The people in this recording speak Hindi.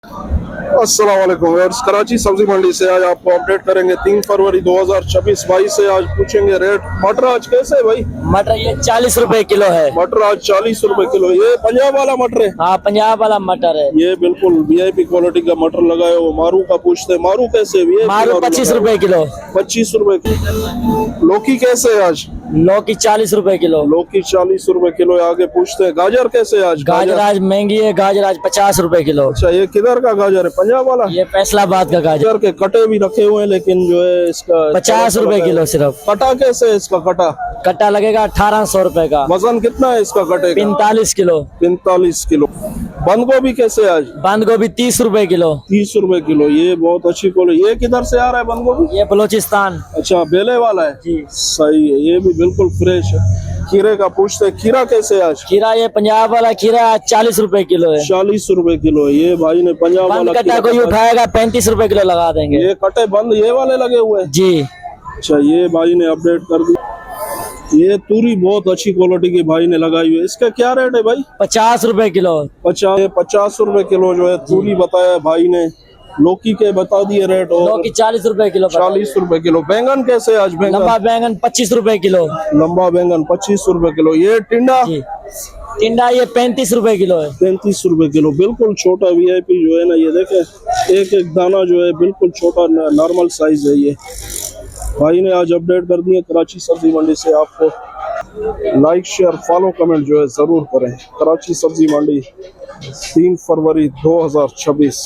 अस्सलाम वालेकुम व्यूअर्स, कराची सब्जी मंडी से आज आपको अपडेट करेंगे 3 फरवरी 2026 भाई से आज पूछेंगे रेट। मटर आज कैसे है भाई? मटर ये 40 रुपए किलो है। मटर आज 40 रुपए किलो। ये पंजाब वाला मटर है? हाँ, पंजाब वाला मटर है। ये बिल्कुल वीआईपी क्वालिटी का मटर लगाए हो। मारू का पूछते हैं, मारू कैसे? मारू 25 रुपए किलो। 25 रुपए। लौकी कैसे है आज? लौकी 40 रुपए किलो। लौकी 40 रुपए किलो। आगे पूछते हैं गाजर कैसे है आज? गाजर आज महंगी है, गाजर आज 50 रुपए किलो। अच्छा, ये किधर का गाजर है? पंजाब वाला? ये फैसलाबाद का गाजर गाजर के कटे भी रखे हुए हैं, लेकिन जो है इसका 50 रुपए किलो सिर्फ। कटा कैसे है इसका? कटा कट्टा लगेगा 1800 रुपए का। वजन कितना है इसका कटे का? 45 किलो। 45 किलो। बंद गोभी कैसे है आज? बंद गोभी 30 रुपए किलो। 30 रुपए किलो। ये बहुत अच्छी क्वालिटी। ये किधर से आ रहा है बंद गोभी? ये बलोचिस्तान। अच्छा, बेले वाला है जी। सही है, ये भी बिल्कुल फ्रेश है। खीरे का पूछते हैं, खीरा कैसे है आज? खीरा ये पंजाब वाला खीरा आज 40 रुपए किलो है। 40 रुपए किलो। ये भाई ने पंजाब बंद वाला कट्टा कोई उठाएगा 35 रुपए किलो लगा देंगे। ये कटे बंद ये वाले लगे हुए हैं? जी। अच्छा, ये भाई ने अपडेट कर दी। ये तूरी बहुत अच्छी क्वालिटी की भाई ने लगाई हुई है। इसका क्या रेट है भाई? 50 रुपए किलो। 50 रुपए किलो जो है तूरी बताया भाई ने। लौकी के बता दिए रेट। और लौकी 40 रुपए किलो। 40 रुपए किलो। बैंगन कैसे आज? बैंगन लंबा बैंगन 25 रुपए किलो। लंबा बैंगन 25 रुपए किलो। ये टिंडा? जी। टिंडा ये 35 रुपए किलो है। 35 रुपए किलो। बिल्कुल छोटा वीआईपी जो है ना, ये देखे एक एक दाना जो है बिल्कुल छोटा नॉर्मल साइज है। ये भाई ने आज अपडेट कर दिए कराची सब्जी मंडी से। आपको लाइक शेयर फॉलो कमेंट जो है जरूर करें। कराची सब्जी मंडी 3 फरवरी 2026।